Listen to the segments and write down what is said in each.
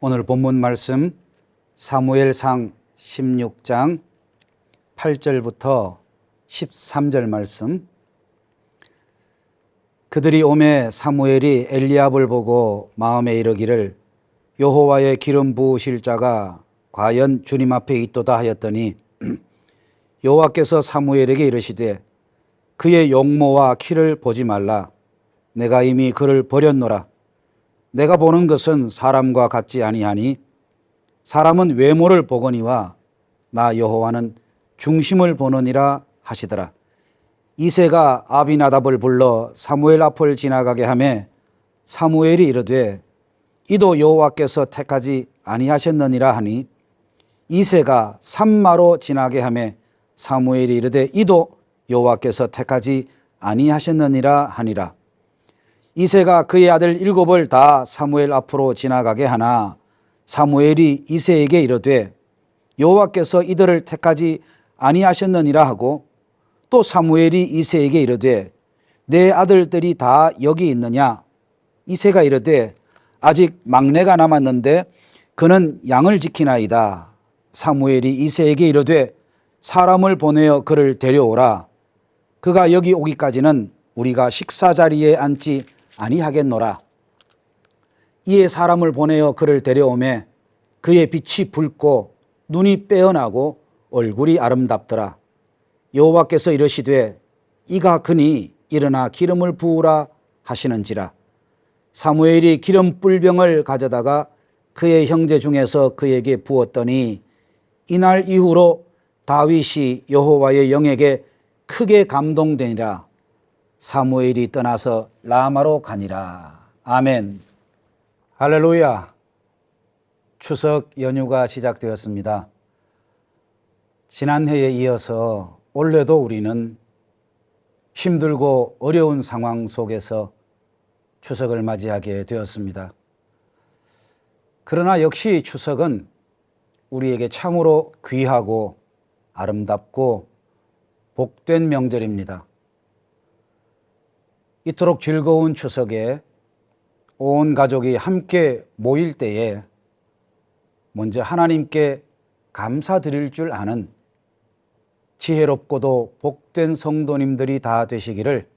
오늘 본문 말씀 사무엘상 16장 8절부터 13절 말씀. 그들이 오매 사무엘이 엘리압을 보고 마음에 이르기를 여호와의 기름 부으실 자가 과연 주님 앞에 있도다 하였더니 여호와께서 사무엘에게 이르시되 그의 용모와 키를 보지 말라. 내가 이미 그를 버렸노라. 내가 보는 것은 사람과 같지 아니하니 사람은 외모를 보거니와 나 여호와는 중심을 보느니라 하시더라. 이새가 아비나답을 불러 사무엘 앞을 지나가게 하매 사무엘이 이르되 이도 여호와께서 택하지 아니하셨느니라 하니 이새가 산마로 지나게 하매 사무엘이 이르되 이도 여호와께서 택하지 아니하셨느니라 하니라. 이새가 그의 아들 7을 다 사무엘 앞으로 지나가게 하나 사무엘이 이새에게 이르되 여호와께서 이들을 택하지 아니하셨느니라 하고 또 사무엘이 이새에게 이르되 내 아들들이 다 여기 있느냐? 이새가 이르되 아직 막내가 남았는데 그는 양을 지키나이다. 사무엘이 이새에게 이르되 사람을 보내어 그를 데려오라. 그가 여기 오기까지는 우리가 식사 자리에 앉지 아니하겠노라. 이에 사람을 보내어 그를 데려오매 그의 빛이 붉고 눈이 빼어나고 얼굴이 아름답더라. 여호와께서 이르시되 이가 그니 일어나 기름을 부으라 하시는지라. 사무엘이 기름 뿔병을 가져다가 그의 형제 중에서 그에게 부었더니 이날 이후로 다윗이 여호와의 영에게 크게 감동되니라. 사무엘이 떠나서 라마로 가니라. 아멘. 할렐루야. 추석 연휴가 시작되었습니다. 지난해에 이어서 올해도 우리는 힘들고 어려운 상황 속에서 추석을 맞이하게 되었습니다. 그러나 역시 추석은 우리에게 참으로 귀하고 아름답고 복된 명절입니다. 이토록 즐거운 추석에 온 가족이 함께 모일 때에 먼저 하나님께 감사드릴 줄 아는 지혜롭고도 복된 성도님들이 다 되시기를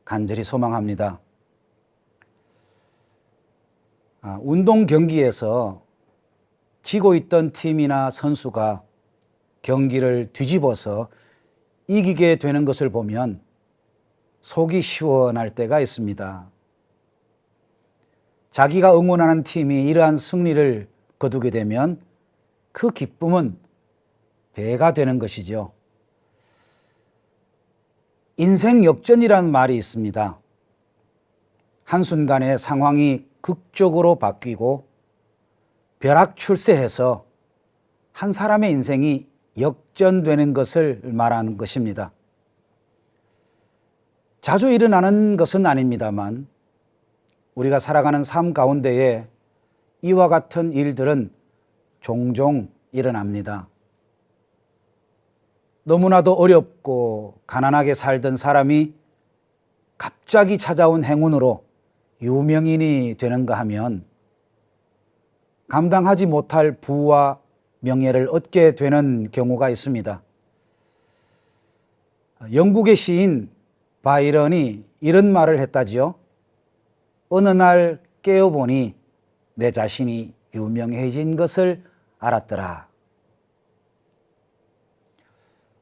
간절히 소망합니다. 운동 경기에서 지고 있던 팀이나 선수가 경기를 뒤집어서 이기게 되는 것을 보면 속이 시원할 때가 있습니다. 자기가 응원하는 팀이 이러한 승리를 거두게 되면 그 기쁨은 배가 되는 것이죠. 인생 역전이라는 말이 있습니다. 한순간에 상황이 극적으로 바뀌고 벼락출세해서 한 사람의 인생이 역전되는 것을 말하는 것입니다. 자주 일어나는 것은 아닙니다만 우리가 살아가는 삶 가운데에 이와 같은 일들은 종종 일어납니다. 너무나도 어렵고 가난하게 살던 사람이 갑자기 찾아온 행운으로 유명인이 되는가 하면 감당하지 못할 부와 명예를 얻게 되는 경우가 있습니다. 영국의 시인 바이런이 이런 말을 했다지요. 어느 날 깨어보니 내 자신이 유명해진 것을 알았더라.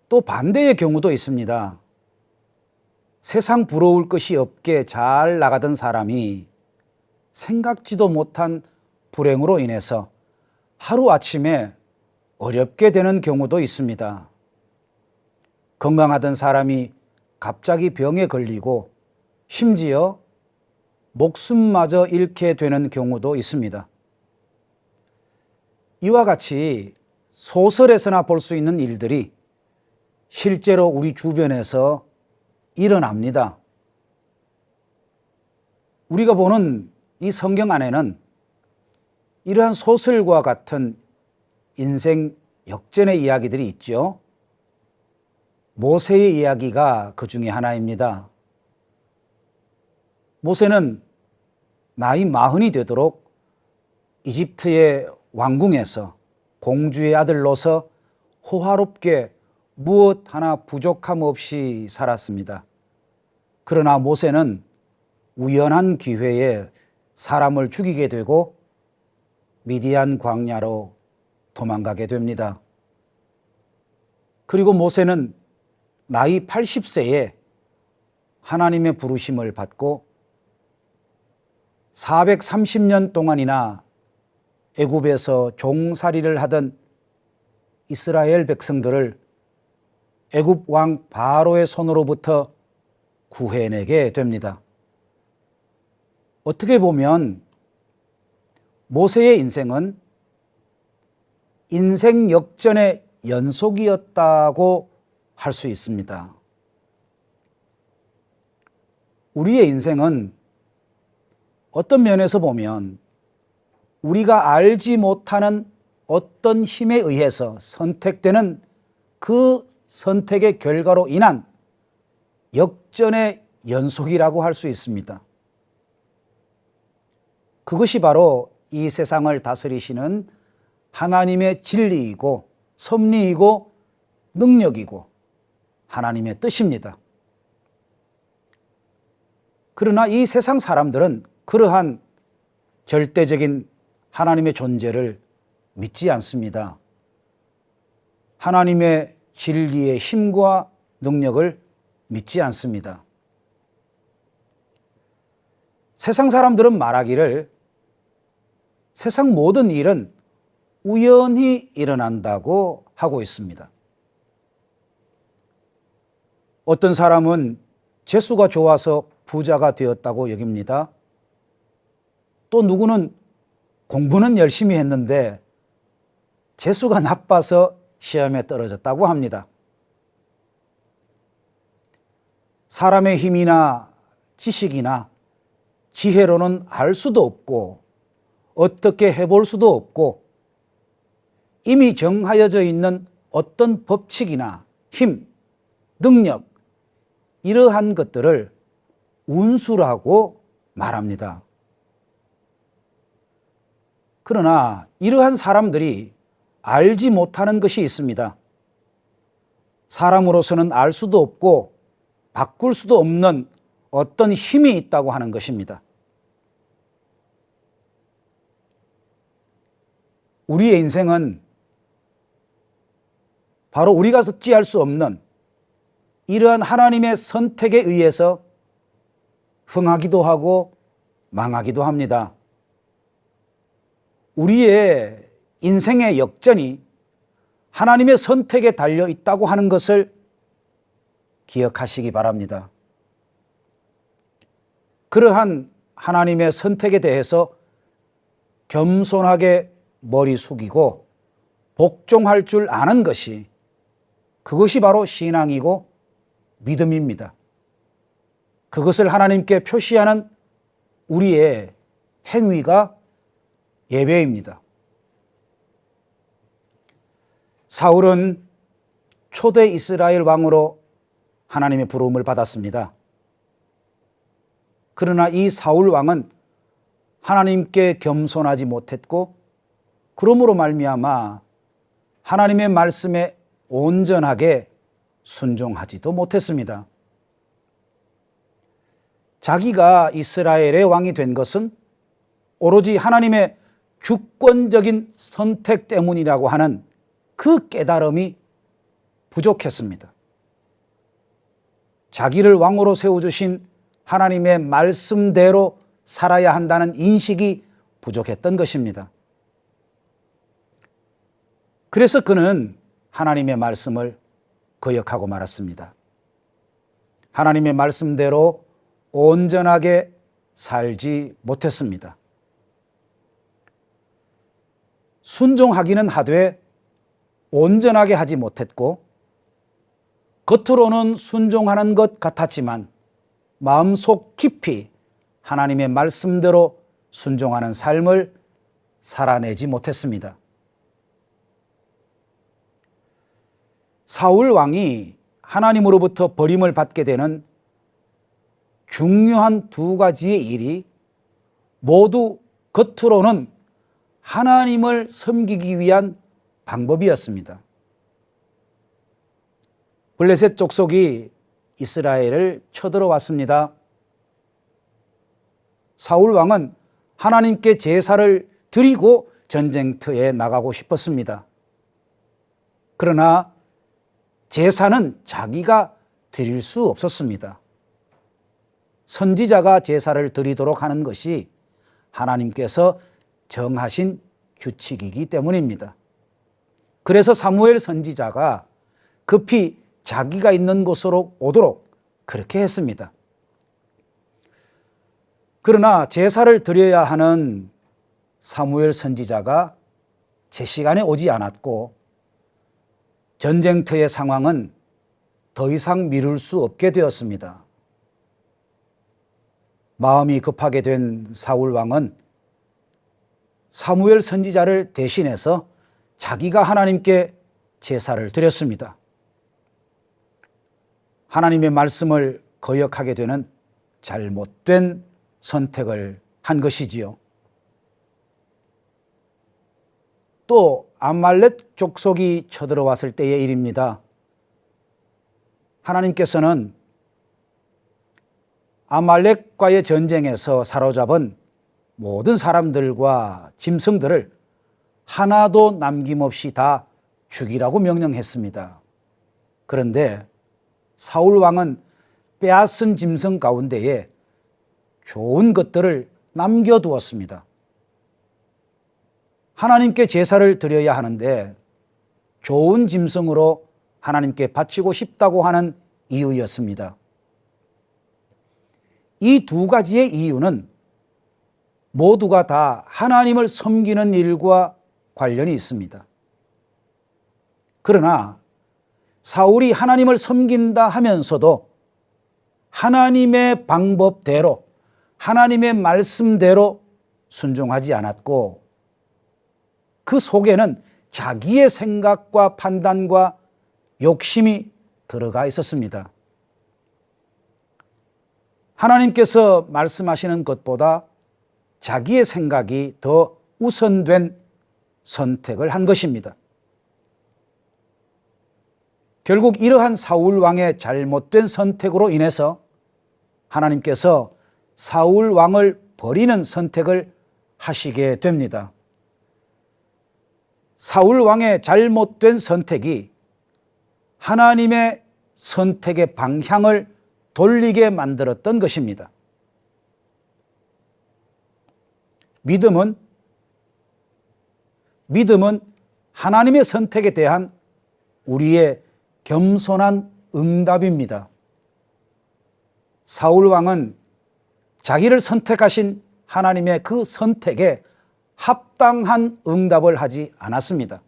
또 반대의 경우도 있습니다. 세상 부러울 것이 없게 잘 나가던 사람이 생각지도 못한 불행으로 인해서 하루아침에 어렵게 되는 경우도 있습니다. 건강하던 사람이 갑자기 병에 걸리고 심지어 목숨마저 잃게 되는 경우도 있습니다. 이와 같이 소설에서나 볼 수 있는 일들이 실제로 우리 주변에서 일어납니다. 우리가 보는 이 성경 안에는 이러한 소설과 같은 인생 역전의 이야기들이 있죠. 모세의 이야기가 그 중에 하나입니다. 모세는 나이 40이 되도록 이집트의 왕궁에서 공주의 아들로서 호화롭게 무엇 하나 부족함 없이 살았습니다. 그러나 모세는 우연한 기회에 사람을 죽이게 되고 미디안 광야로 도망가게 됩니다. 그리고 모세는 나이 80세에 하나님의 부르심을 받고 430년 동안이나 애굽에서 종살이를 하던 이스라엘 백성들을 애굽 왕 바로의 손으로부터 구해내게 됩니다. 어떻게 보면 모세의 인생은 인생 역전의 연속이었다고 할 수 있습니다. 우리의 인생은 어떤 면에서 보면 우리가 알지 못하는 어떤 힘에 의해서 선택되는 그 선택의 결과로 인한 역전의 연속이라고 할 수 있습니다. 그것이 바로 이 세상을 다스리시는 하나님의 진리이고 섭리이고 능력이고 하나님의 뜻입니다. 그러나 이 세상 사람들은 그러한 절대적인 하나님의 존재를 믿지 않습니다. 하나님의 진리의 힘과 능력을 믿지 않습니다. 세상 사람들은 말하기를 세상 모든 일은 우연히 일어난다고 하고 있습니다. 어떤 사람은 재수가 좋아서 부자가 되었다고 여깁니다. 또 누구는 공부는 열심히 했는데 재수가 나빠서 시험에 떨어졌다고 합니다. 사람의 힘이나 지식이나 지혜로는 알 수도 없고 어떻게 해볼 수도 없고 이미 정하여져 있는 어떤 법칙이나 힘, 능력 이러한 것들을 운수라고 말합니다. 그러나 이러한 사람들이 알지 못하는 것이 있습니다. 사람으로서는 알 수도 없고 바꿀 수도 없는 어떤 힘이 있다고 하는 것입니다. 우리의 인생은 바로 우리가 어찌할 수 없는 이러한 하나님의 선택에 의해서 흥하기도 하고 망하기도 합니다. 우리의 인생의 역전이 하나님의 선택에 달려 있다고 하는 것을 기억하시기 바랍니다. 그러한 하나님의 선택에 대해서 겸손하게 머리 숙이고 복종할 줄 아는 것이 그것이 바로 신앙이고 믿음입니다. 그것을 하나님께 표시하는 우리의 행위가 예배입니다. 사울은 초대 이스라엘 왕으로 하나님의 부름을 받았습니다. 그러나 이 사울 왕은 하나님께 겸손하지 못했고 그러므로 말미암아 하나님의 말씀에 온전하게 순종하지도 못했습니다. 자기가 이스라엘의 왕이 된 것은 오로지 하나님의 주권적인 선택 때문이라고 하는 그 깨달음이 부족했습니다. 자기를 왕으로 세워주신 하나님의 말씀대로 살아야 한다는 인식이 부족했던 것입니다. 그래서 그는 하나님의 말씀을 거역하고 말았습니다. 하나님의 말씀대로 온전하게 살지 못했습니다. 순종하기는 하되 온전하게 하지 못했고 겉으로는 순종하는 것 같았지만 마음속 깊이 하나님의 말씀대로 순종하는 삶을 살아내지 못했습니다. 사울 왕이 하나님으로부터 버림을 받게 되는 중요한 두 가지의 일이 모두 겉으로는 하나님을 섬기기 위한 방법이었습니다. 블레셋 족속이 이스라엘을 쳐들어왔습니다. 사울 왕은 하나님께 제사를 드리고 전쟁터에 나가고 싶었습니다. 그러나 제사는 자기가 드릴 수 없었습니다. 선지자가 제사를 드리도록 하는 것이 하나님께서 정하신 규칙이기 때문입니다. 그래서 사무엘 선지자가 급히 자기가 있는 곳으로 오도록 그렇게 했습니다. 그러나 제사를 드려야 하는 사무엘 선지자가 제 시간에 오지 않았고 전쟁터의 상황은 더 이상 미룰 수 없게 되었습니다. 마음이 급하게 된 사울 왕은 사무엘 선지자를 대신해서 자기가 하나님께 제사를 드렸습니다. 하나님의 말씀을 거역하게 되는 잘못된 선택을 한 것이지요. 또 아말렉 족속이 쳐들어왔을 때의 일입니다. 하나님께서는 아말렉과의 전쟁에서 사로잡은 모든 사람들과 짐승들을 하나도 남김없이 다 죽이라고 명령했습니다. 그런데 사울 왕은 빼앗은 짐승 가운데에 좋은 것들을 남겨두었습니다. 하나님께 제사를 드려야 하는데 좋은 짐승으로 하나님께 바치고 싶다고 하는 이유였습니다. 이 두 가지의 이유는 모두가 다 하나님을 섬기는 일과 관련이 있습니다. 그러나 사울이 하나님을 섬긴다 하면서도 하나님의 방법대로, 하나님의 말씀대로 순종하지 않았고 그 속에는 자기의 생각과 판단과 욕심이 들어가 있었습니다. 하나님께서 말씀하시는 것보다 자기의 생각이 더 우선된 선택을 한 것입니다. 결국 이러한 사울 왕의 잘못된 선택으로 인해서 하나님께서 사울 왕을 버리는 선택을 하시게 됩니다. 사울 왕의 잘못된 선택이 하나님의 선택의 방향을 돌리게 만들었던 것입니다. 믿음은 하나님의 선택에 대한 우리의 겸손한 응답입니다. 사울 왕은 자기를 선택하신 하나님의 그 선택에 합당한 응답을 하지 않았습니다.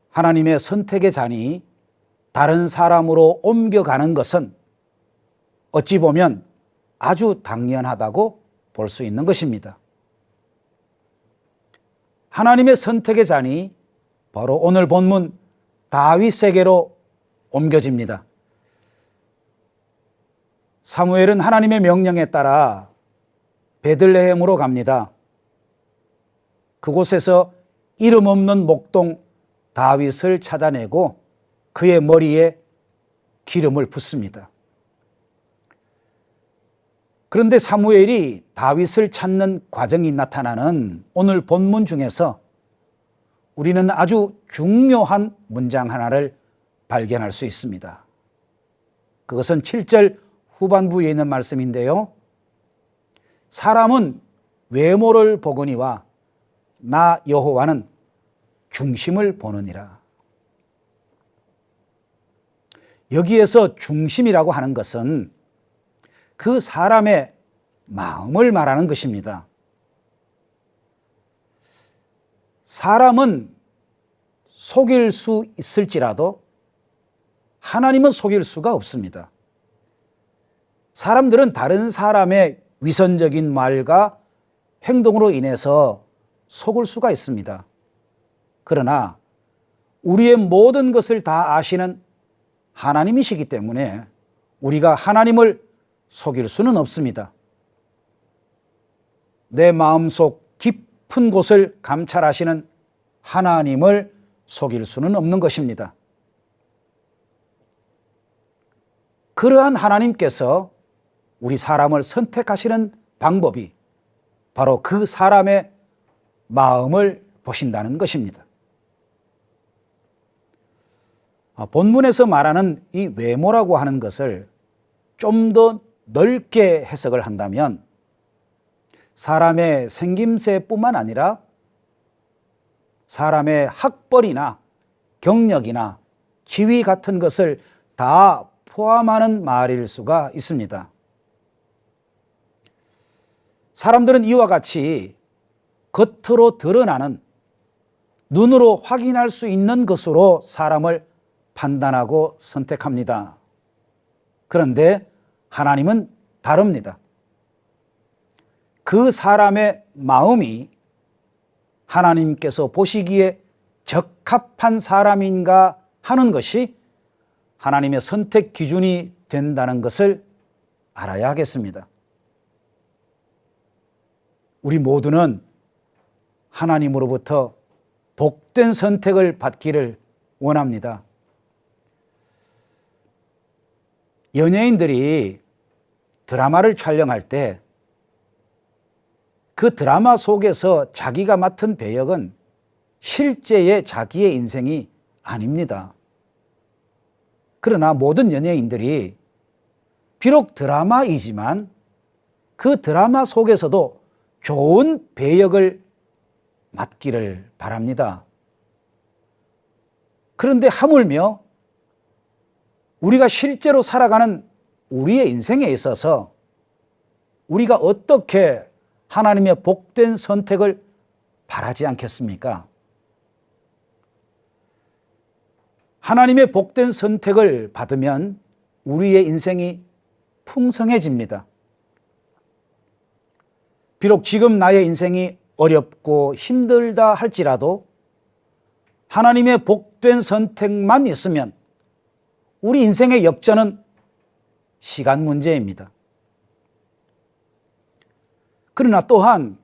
하나님의 선택의 잔이 다른 사람으로 옮겨가는 것은 어찌 보면 아주 당연하다고 볼 수 있는 것입니다. 하나님의 선택의 잔이 바로 오늘 본문 다윗에게로 옮겨집니다. 사무엘은 하나님의 명령에 따라 베들레헴으로 갑니다. 그곳에서 이름 없는 목동 다윗을 찾아내고 그의 머리에 기름을 붓습니다. 그런데 사무엘이 다윗을 찾는 과정이 나타나는 오늘 본문 중에서 우리는 아주 중요한 문장 하나를 발견할 수 있습니다. 그것은 7절 후반부에 있는 말씀인데요. 사람은 외모를 보거니와 나 여호와는 중심을 보느니라. 여기에서 중심이라고 하는 것은 그 사람의 마음을 말하는 것입니다. 사람은 속일 수 있을지라도 하나님은 속일 수가 없습니다. 사람들은 다른 사람의 위선적인 말과 행동으로 인해서 속을 수가 있습니다. 그러나 우리의 모든 것을 다 아시는 하나님이시기 때문에 우리가 하나님을 속일 수는 없습니다. 내 마음속 깊은 곳을 감찰하시는 하나님을 속일 수는 없는 것입니다. 그러한 하나님께서 우리 사람을 선택하시는 방법이 바로 그 사람의 마음을 보신다는 것입니다. 본문에서 말하는 이 외모라고 하는 것을 좀 더 넓게 해석을 한다면 사람의 생김새뿐만 아니라 사람의 학벌이나 경력이나 지위 같은 것을 다 포함하는 말일 수가 있습니다. 사람들은 이와 같이 겉으로 드러나는 눈으로 확인할 수 있는 것으로 사람을 판단하고 선택합니다. 그런데 하나님은 다릅니다. 그 사람의 마음이 하나님께서 보시기에 적합한 사람인가 하는 것이 하나님의 선택 기준이 된다는 것을 알아야 하겠습니다. 우리 모두는 하나님으로부터 복된 선택을 받기를 원합니다. 연예인들이 드라마를 촬영할 때 그 드라마 속에서 자기가 맡은 배역은 실제의 자기의 인생이 아닙니다. 그러나 모든 연예인들이 비록 드라마이지만 그 드라마 속에서도 좋은 배역을 맡기를 바랍니다. 그런데 하물며 우리가 실제로 살아가는 우리의 인생에 있어서 우리가 어떻게 하나님의 복된 선택을 바라지 않겠습니까? 하나님의 복된 선택을 받으면 우리의 인생이 풍성해집니다. 비록 지금 나의 인생이 어렵고 힘들다 할지라도 하나님의 복된 선택만 있으면 우리 인생의 역전은 시간 문제입니다. 그러나 또한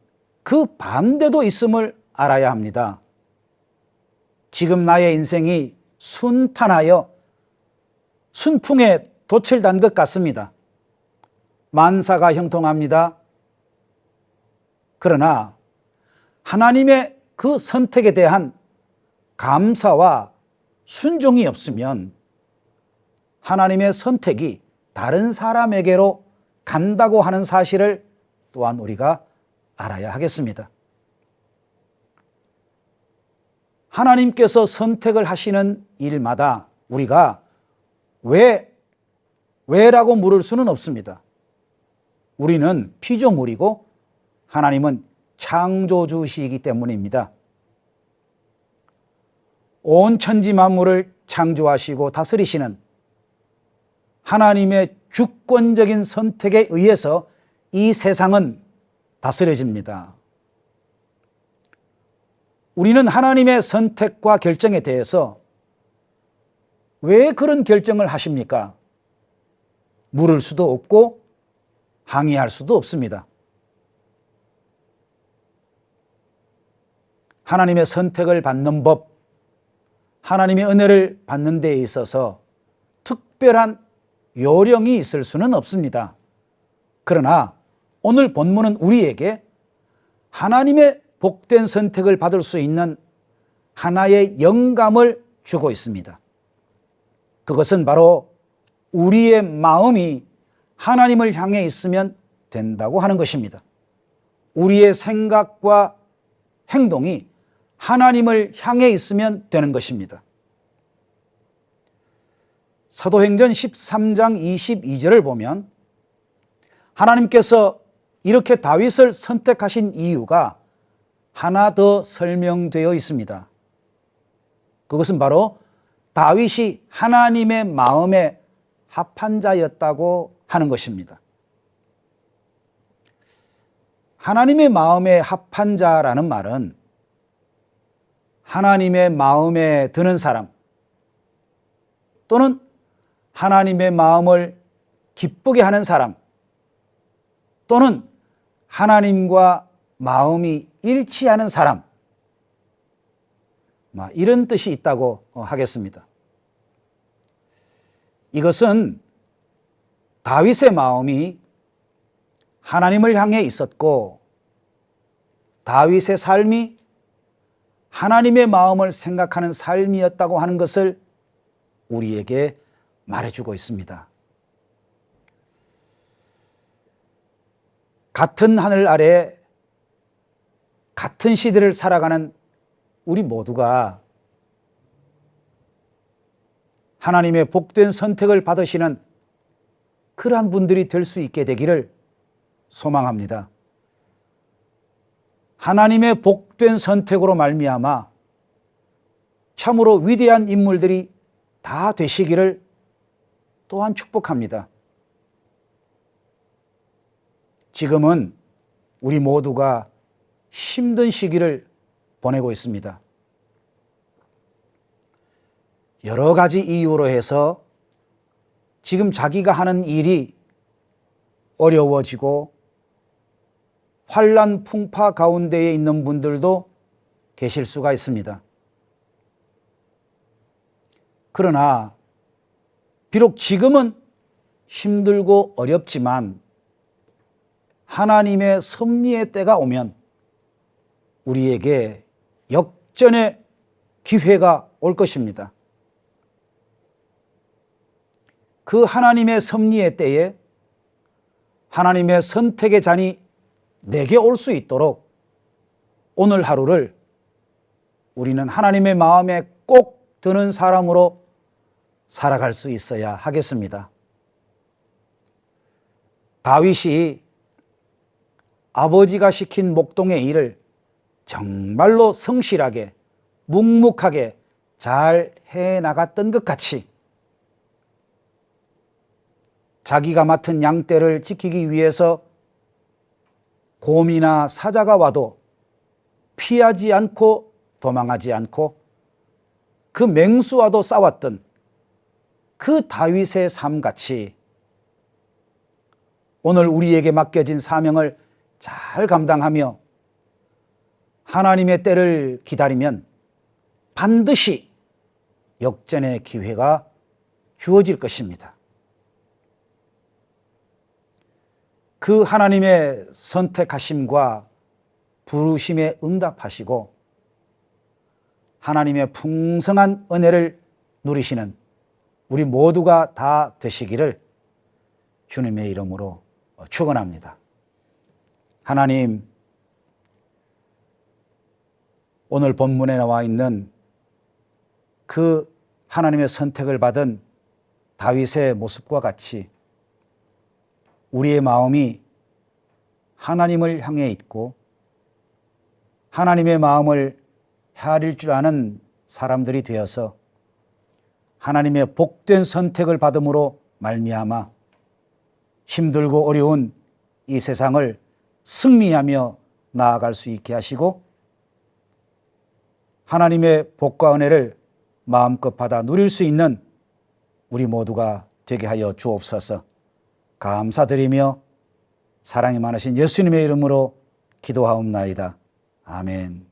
그 반대도 있음을 알아야 합니다. 지금 나의 인생이 순탄하여 순풍에 돛을 단 것 같습니다. 만사가 형통합니다. 그러나 하나님의 그 선택에 대한 감사와 순종이 없으면 하나님의 선택이 다른 사람에게로 간다고 하는 사실을 또한 우리가 알아야 하겠습니다. 하나님께서 선택을 하시는 일마다 우리가 왜라고 물을 수는 없습니다. 우리는 피조물이고 하나님은 창조주시이기 때문입니다. 온 천지 만물을 창조하시고 다스리시는 하나님의 주권적인 선택에 의해서 이 세상은 다스려집니다. 우리는 하나님의 선택과 결정에 대해서 왜 그런 결정을 하십니까? 물을 수도 없고 항의할 수도 없습니다. 하나님의 선택을 받는 법, 하나님의 은혜를 받는 데에 있어서 특별한 요령이 있을 수는 없습니다. 그러나 오늘 본문은 우리에게 하나님의 복된 선택을 받을 수 있는 하나의 영감을 주고 있습니다. 그것은 바로 우리의 마음이 하나님을 향해 있으면 된다고 하는 것입니다. 우리의 생각과 행동이 하나님을 향해 있으면 되는 것입니다. 사도행전 13장 22절을 보면 하나님께서 이렇게 다윗을 선택하신 이유가 하나 더 설명되어 있습니다. 그것은 바로 다윗이 하나님의 마음에 합한 자였다고 하는 것입니다. 하나님의 마음에 합한 자라는 말은 하나님의 마음에 드는 사람 또는 하나님의 마음을 기쁘게 하는 사람 또는 하나님과 마음이 잃지 않은 사람, 이런 뜻이 있다고 하겠습니다. 이것은 다윗의 마음이 하나님을 향해 있었고 다윗의 삶이 하나님의 마음을 생각하는 삶이었다고 하는 것을 우리에게 말해주고 있습니다. 같은 하늘 아래 같은 시대를 살아가는 우리 모두가 하나님의 복된 선택을 받으시는 그러한 분들이 될 수 있게 되기를 소망합니다. 하나님의 복된 선택으로 말미암아 참으로 위대한 인물들이 다 되시기를 또한 축복합니다. 지금은 우리 모두가 힘든 시기를 보내고 있습니다. 여러 가지 이유로 해서 지금 자기가 하는 일이 어려워지고 환난 풍파 가운데에 있는 분들도 계실 수가 있습니다. 그러나 비록 지금은 힘들고 어렵지만 하나님의 섭리의 때가 오면 우리에게 역전의 기회가 올 것입니다. 그 하나님의 섭리의 때에 하나님의 선택의 잔이 내게 올 수 있도록 오늘 하루를 우리는 하나님의 마음에 꼭 드는 사람으로 살아갈 수 있어야 하겠습니다. 다윗이 아버지가 시킨 목동의 일을 정말로 성실하게 묵묵하게 잘 해나갔던 것 같이 자기가 맡은 양떼를 지키기 위해서 곰이나 사자가 와도 피하지 않고 도망하지 않고 그 맹수와도 싸웠던 그 다윗의 삶같이 오늘 우리에게 맡겨진 사명을 잘 감당하며 하나님의 때를 기다리면 반드시 역전의 기회가 주어질 것입니다. 그 하나님의 선택하심과 부르심에 응답하시고 하나님의 풍성한 은혜를 누리시는 우리 모두가 다 되시기를 주님의 이름으로 축원합니다. 하나님, 오늘 본문에 나와 있는 그 하나님의 선택을 받은 다윗의 모습과 같이 우리의 마음이 하나님을 향해 있고 하나님의 마음을 헤아릴 줄 아는 사람들이 되어서 하나님의 복된 선택을 받음으로 말미암아 힘들고 어려운 이 세상을 승리하며 나아갈 수 있게 하시고 하나님의 복과 은혜를 마음껏 받아 누릴 수 있는 우리 모두가 되게 하여 주옵소서. 감사드리며 사랑이 많으신 예수님의 이름으로 기도하옵나이다. 아멘.